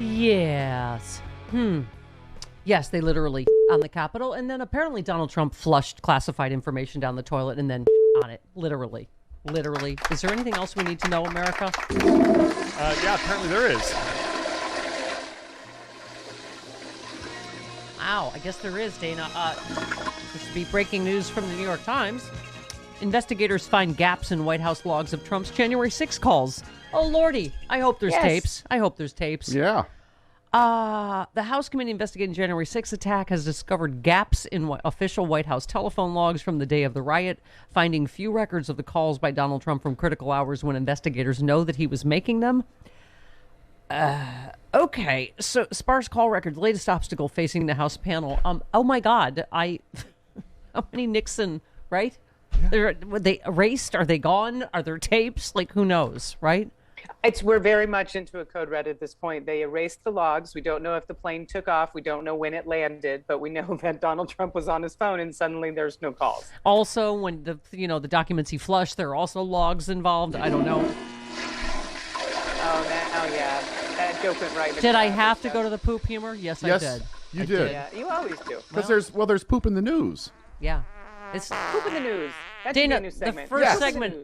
Yes. Yes, they literally on the Capitol, and then apparently Donald Trump flushed classified information down the toilet and then on it. Literally. Literally. Is there anything else we need to know, America? Yeah, apparently there is. Wow, I guess there is, Dana. This should be breaking news from the New York Times. Investigators find gaps in White House logs of Trump's January 6 calls. Oh, Lordy. I hope there's tapes. I hope there's tapes. Yeah. The House Committee investigating January 6 attack has discovered gaps in official White House telephone logs from the day of the riot, finding few records of the calls by Donald Trump from critical hours when investigators know that he was making them. Okay, so sparse call records, latest obstacle facing the House panel. Oh my God, how many Nixon, right? Yeah. Were they erased? Are they gone? Are there tapes? Like, who knows, right? We're very much into a code red at this point. They erased the logs. We don't know if the plane took off. We don't know when it landed, but we know that Donald Trump was on his phone and suddenly there's no calls. Also, when the documents he flushed, there are also logs involved. I don't know. Oh yeah, that joke went right. Did I have to go to the poop humor? Yes, I did. You did. Yeah, you always do. Because there's poop in the news. Yeah. It's poop in the news. That's Dana, a new segment.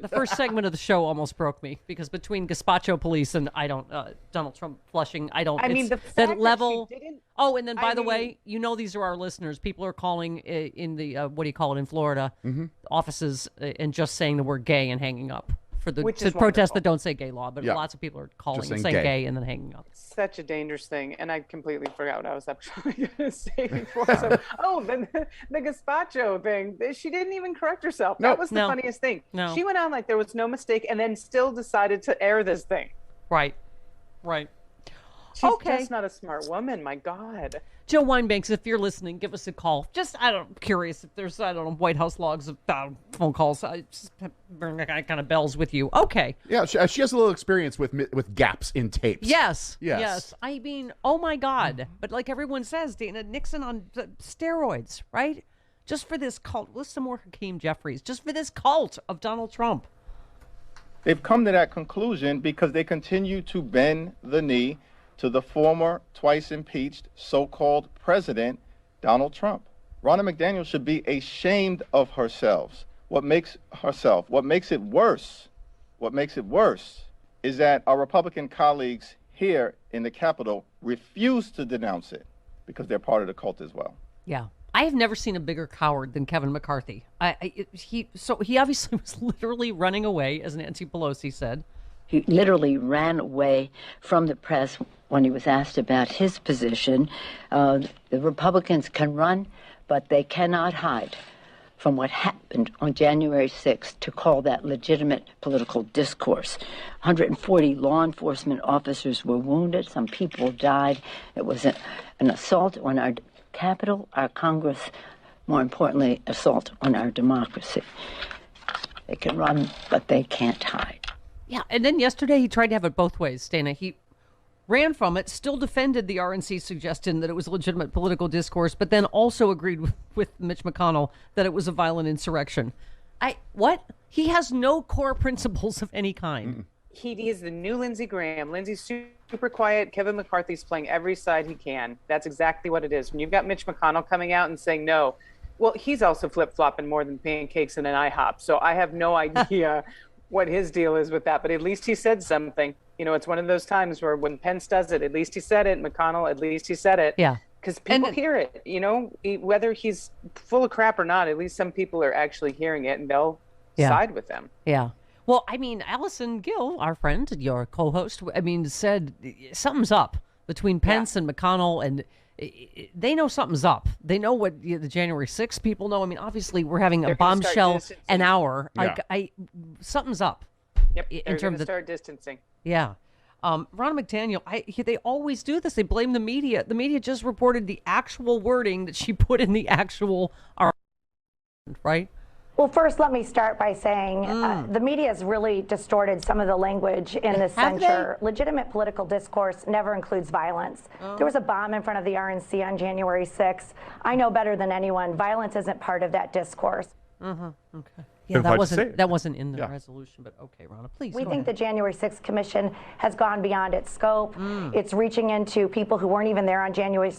The first segment of the show almost broke me because between gazpacho police and Donald Trump flushing, the fact that level. That she didn't, oh, and then by the way, these are our listeners. People are calling in the what do you call it in Florida offices and just saying the word gay and hanging up for the protest that don't say gay law, but lots of people are calling and saying gay and then hanging up. Such a dangerous thing, and I completely forgot what I was actually going to say before. The gazpacho thing. She didn't even correct herself. That was the funniest thing. No. She went on like there was no mistake, and then still decided to air this thing. Right. She's just not a smart woman. My God. Joe Winebanks, if you're listening, give us a call. Just, curious if there's, White House logs of phone calls. I just kind of bells with you. Okay. Yeah, she has a little experience with gaps in tapes. Yes. I mean, oh my God. But like everyone says, Dana, Nixon on steroids, right? Just for this cult. Listen more Hakeem Jeffries. Just for this cult of Donald Trump. They've come to that conclusion because they continue to bend the knee to the former twice impeached so-called president, Donald Trump. Ronna McDaniel should be ashamed of herself. What makes it worse is that our Republican colleagues here in the Capitol refuse to denounce it because they're part of the cult as well. Yeah. I have never seen a bigger coward than Kevin McCarthy. He obviously was literally running away, as Nancy Pelosi said. He literally ran away from the press when he was asked about his position. The Republicans can run, but they cannot hide from what happened on January 6th to call that legitimate political discourse. 140 law enforcement officers were wounded. Some people died. It was an assault on our Capitol, our Congress, more importantly, assault on our democracy. They can run, but they can't hide. Yeah, and then yesterday he tried to have it both ways, Dana. He ran from it, still defended the RNC suggestion that it was legitimate political discourse, but then also agreed with Mitch McConnell that it was a violent insurrection. What? He has no core principles of any kind. He is the new Lindsey Graham. Lindsey's super quiet. Kevin McCarthy's playing every side he can. That's exactly what it is. When you've got Mitch McConnell coming out and saying no, well, he's also flip-flopping more than pancakes in an IHOP. So I have no idea what his deal is with that, but at least he said something. It's one of those times where when Pence does it, at least he said it. McConnell, at least he said it. Yeah. Because people hear it, whether he's full of crap or not, at least some people are actually hearing it and they'll side with them. Yeah. Well, I mean, Allison Gill, our friend, your co-host, said something's up between Pence and McConnell, and they know something's up. They know what the January 6th people know. I mean, obviously, we're having a bombshell an hour. Yeah. Something's up. Yep, they're going to start distancing. Yeah. Ronna McDaniel, they always do this. They blame the media. The media just reported the actual wording that she put in the actual, right? Well, first, let me start by saying the media has really distorted some of the language in this censure. Legitimate political discourse never includes violence. There was a bomb in front of the RNC on January 6th. I know better than anyone, violence isn't part of that discourse. Okay. Yeah, I'm glad to say that it. wasn't in the Yeah. resolution, but okay, Ronna, please. We go think the ahead. January 6th Commission has gone beyond its scope. It's reaching into people who weren't even there on January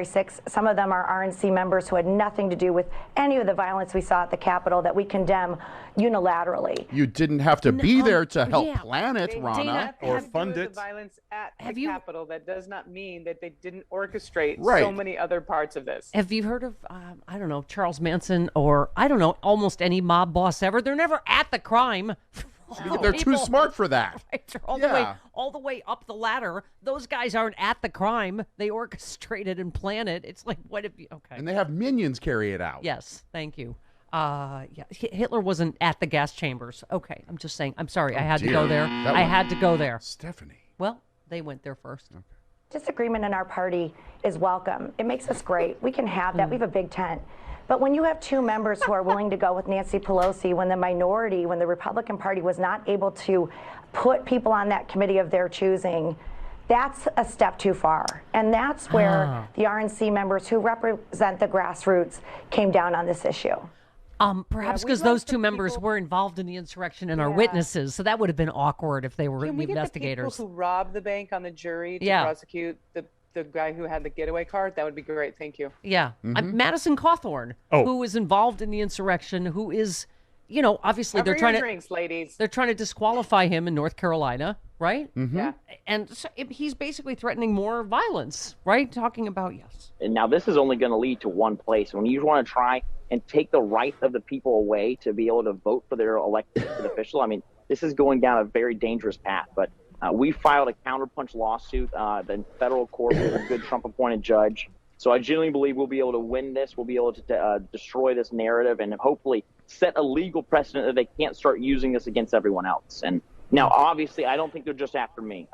6th. Some of them are RNC members who had nothing to do with any of the violence we saw at the Capitol that we condemn unilaterally. You didn't have to be there to help yeah. plan it, They Ronna. Dana, have Or to do fund with it. The violence at Have the you- Capitol. That does not mean that they didn't orchestrate Right. so many other parts of this. Have you heard of, I don't know, Charles Manson or, I don't know, almost any mob boss ever? They're never at the crime. They're too People- smart for that. Right, they're Yeah. all the way up the ladder. Those guys aren't at the crime. They orchestrate it and plan it. It's like, what if you, okay. And they have minions carry it out. Yes, thank you. Yeah, Hitler wasn't at the gas chambers. Okay, I'm just saying. I'm sorry. I had to dear. go there. That I one- had to go there. Stephanie. Well, they went there first. Disagreement in our party is welcome. It makes us great. We can have that. We have a big tent. But when you have two members who are willing to go with Nancy Pelosi, when the Republican Party was not able to put people on that committee of their choosing, that's a step too far. And that's where the RNC members who represent the grassroots came down on this issue. Perhaps we'd because like those the two members people- were involved in the insurrection and are Yeah. witnesses, so that would have been awkward if they were Can the we get investigators. the people who robbed the bank on the jury to Yeah. prosecute the guy who had the getaway card? That would be great. Thank you. Yeah. Madison Cawthorn, Oh. who was involved in the insurrection, who is, obviously Cover they're trying your to drinks, ladies. they're trying to disqualify him in North Carolina, right? Yeah. And so he's basically threatening more violence, right? Talking about yes. And now this is only going to lead to one place. When you want to try and take the right of the people away to be able to vote for their elected official, I mean, this is going down a very dangerous path. But we filed a counterpunch lawsuit in federal court with a good Trump-appointed judge. So I genuinely believe we'll be able to win this. We'll be able to destroy this narrative and hopefully set a legal precedent that they can't start using this against everyone else. And now, obviously, I don't think they're just after me.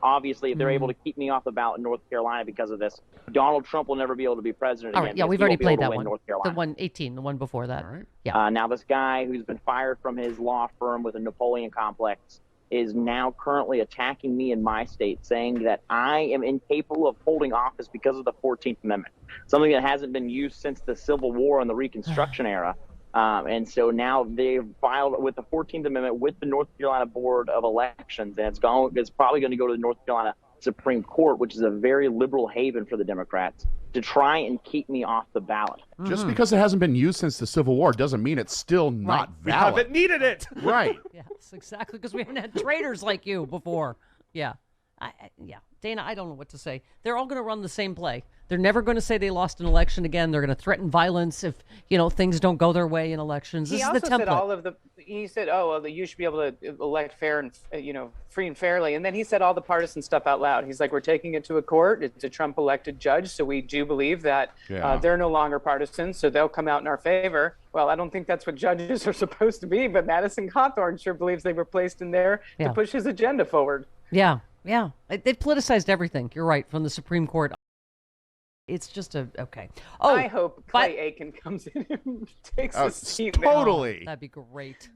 Obviously, if they're able to keep me off the ballot in North Carolina because of this, Donald Trump will never be able to be president All again. right, yeah, because we've he already won't be able played to that win one. North The Carolina. 118, the one before that. All right. Yeah. Now, this guy who's been fired from his law firm with a Napoleon complex is now currently attacking me in my state, saying that I am incapable of holding office because of the 14th Amendment, something that hasn't been used since the Civil War and the Reconstruction era. And so now they've filed with the 14th Amendment with the North Carolina Board of Elections, and it's probably going to go to the North Carolina Supreme Court, which is a very liberal haven for the Democrats, to try and keep me off the ballot. Just because it hasn't been used since the Civil War doesn't mean it's still not We valid. haven't needed it. Right. Yes, exactly, because we haven't had traitors like you before. Yeah. Yeah. Dana, I don't know what to say. They're all going to run the same play. They're never going to say they lost an election again. They're going to threaten violence if, things don't go their way in elections. This He is also the said template. he said, oh, well, you should be able to elect fair and, free and fairly. And then he said all the partisan stuff out loud. He's like, we're taking it to a court. It's a Trump elected judge. So we do believe that Yeah. they're no longer partisan. So they'll come out in our favor. Well, I don't think that's what judges are supposed to be. But Madison Cawthorn sure believes they were placed in there Yeah. to push his agenda forward. Yeah. Yeah. They've politicized everything. You're right. From the Supreme Court. It's just okay. Oh, I hope Clay Aiken comes in and takes a seat there. Totally. that'd be great.